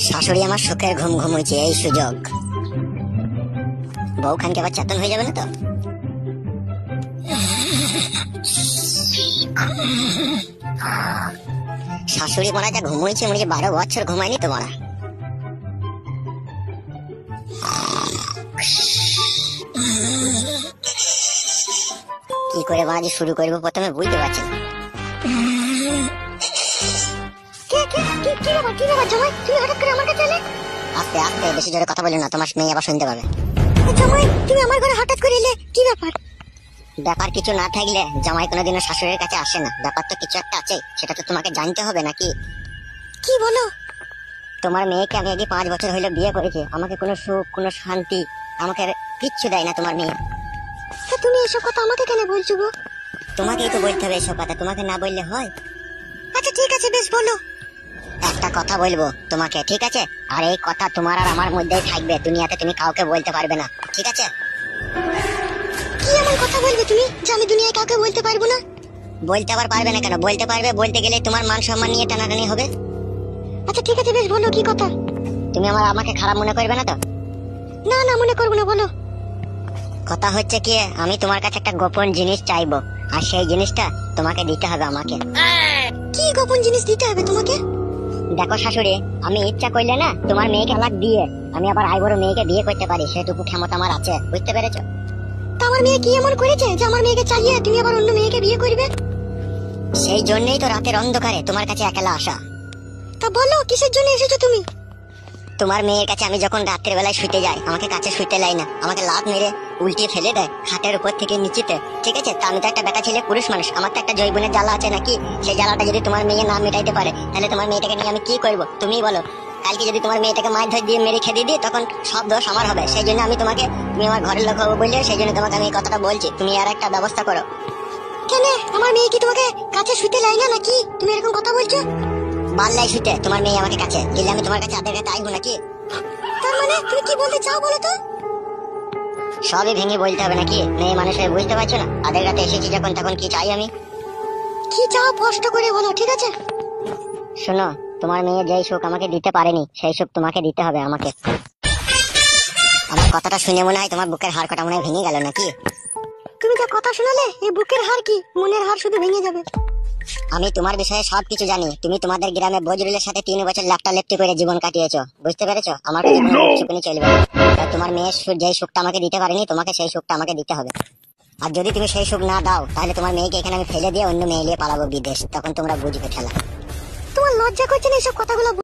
শাশুড়ি আমার সুখের ঘুম ঘুমুইছে, এই সুযোগ। বউ খানকে আবার চেতন হয়ে যাবে না তো? শাশুড়ি মারা যা ঘুমুইছে, মনে 12 বছর ঘুমায়নি তো মারা। কি করে মারা যে শুরু করবো প্রথমে বুঝতে পারছি না। আস্তে আস্তে, বেশি জোরে কথা বলো না, তোমার মেয়ে আবার শুনতে পাবে। জামাই, তুমি আমার ঘরে হঠাৎ করে এলে, কি ব্যাপার? ব্যাপার কিছু না থাকলে জামাই কোনোদিনও শাশুড়ির কাছে আসে না। ব্যাপার তো কিছু একটা আছে, সেটা তো তোমাকে জানতে হবে নাকি? কি বলো? তোমার মেয়েকে আমি আগে 5 বছর হইলো বিয়ে করেছি, আমাকে কোনো সুখ কোনো শান্তি আমাকে কিচ্ছু দেয় না তোমার মেয়ে। তুমি এসব কথা আমাকে কেন বলছো গো? তোমাকেই তো বলতে হবে এসব কথা, তোমাকে না বললে হয়? আচ্ছা ঠিক আছে, বেশ বলো। একটা কথা বলবো তোমাকে, ঠিক আছে? আর এই কথা তোমার আর আমার মধ্যেই থাকবে, দুনিয়াতে তুমি কাউকে বলতে পারবে না, ঠিক আছে? কি এমন কথা বলবে তুমি যে আমি দুনিয়ায় কাউকে বলতে পারবো না? বলতে আবার পারবে না কেন? বলতে পারবে, বলতে গেলে তোমার মান সম্মান নিয়ে টানাটানি হবে। আচ্ছা ঠিক আছে, বেশ বলো কি কথা। তুমি আমাকে খারাপ মনে করবে না তো? না না, মনে করবো না, বলো। কথা হচ্ছে কি, আমি তোমার কাছে একটা গোপন জিনিস চাইবো, আর সেই জিনিসটা তোমাকে দিতে হবে আমাকে। কি গোপন জিনিস দিতে হবে তোমাকে? দেখো শাশুড়ি, আমি ইচ্ছা করলে না তোমার মেয়েকে তালাক দিয়ে আমি আবার আইবড় মেয়েকে বিয়ে করতে পারি, সেটুকু ক্ষমতা আমার আছে, বুঝতে পেরেছো? তা আমার মেয়ে কি এমন করেছে যে আমার মেয়েকে চালিয়ে তুমি আবার অন্য মেয়েকে বিয়ে করবে? সেই জন্যই তো রাতের অন্ধকারে তোমার কাছে একলা আসা। তা বলো, কিসের জন্য এসেছো তুমি? তোমার মেয়ের কাছে আমি যখন রাত্রের বেলায় শুতে যাই, আমাকে কাছে শুতে লাই না, আমাকে লাত মেরে উল্টিয়ে ফেলে দেয় খাটের উপর থেকে নিচেতে, ঠিক আছে? তা আমি তো একটা বেটা ছেলে, পুরুষ মানুষ, আমার তো একটা জৈবনের জ্বালা আছে নাকি? সেই জ্বালাটা যদি তোমার মেয়ে না মেটাইতে পারে, তাহলে তোমার মেয়েটাকে নিয়ে আমি কি করবো তুমি বলো? কালকে যদি তোমার মেয়েটাকে মাছ ধর দিয়ে মেরে খেতে দিই, তখন সব দোষ আমার হবে। সেই জন্য আমি তোমাকে, তুমি আমার ঘরের লোক হবো বললে, সেই জন্য তোমাকে আমি এই কথাটা বলছি, তুমি আর একটা ব্যবস্থা করো। কেন, আমার মেয়ে কি তোমাকে কাছে শুতে লাই না নাকি? তুমি এরকম কথা বলছো? বাল্লাই শুতে তোমার মেয়ে আমাকে কাছে গেলে আমি তোমার কাছে আদের কাছে আইবো নাকি? তার মানে তুমি কি বলতে চাও বলো তো? সবই ভেঙে বলতে হবে নাকি? মেয়ে মানুষ হয়ে বুঝতে পারছো না? আদের কাছে এসেছি যখন, তখন কি চাই আমি? কি চাও স্পষ্ট করে বলো, ঠিক আছে? শোনো, তোমার মেয়ে যেই সুখ আমাকে দিতে পারেনি, সেই সুখ তোমাকে দিতে হবে আমাকে। আমার কথাটা শুনে মনে হয় তোমার বুকের হাড় কটা মনে হয় ভেঙে গেল নাকি? তুমি যা কথা শোনালে, এই বুকের হাড় কি মনের হাড় শুধু ভেঙে যাবে। আমি তোমার বিষয়ে সবকিছু জানি। তুমি তোমাদের গ্রামে বজরুলের সাথে 3 বছর লেপটি করে জীবন কাটিয়েছো, বুঝতে পেরেছো? আমার কাছে কোনো চুপনি চলবে না। তোমার মেয়ের যেই সুখটা আমাকে দিতে পারেনি, তোমাকে সেই সুখটা আমাকে দিতে হবে। আর যদি তুমি সেই সুখ না দাও, তাহলে তোমার মেয়েকে এখানে আমি ফেলে দিয়ে অন্য মেয়ে নিয়ে পালাবো বিদেশ, তখন তোমরা বুঝবে খেলা। তোমার লজ্জা করছে না এসব কথাগুলো?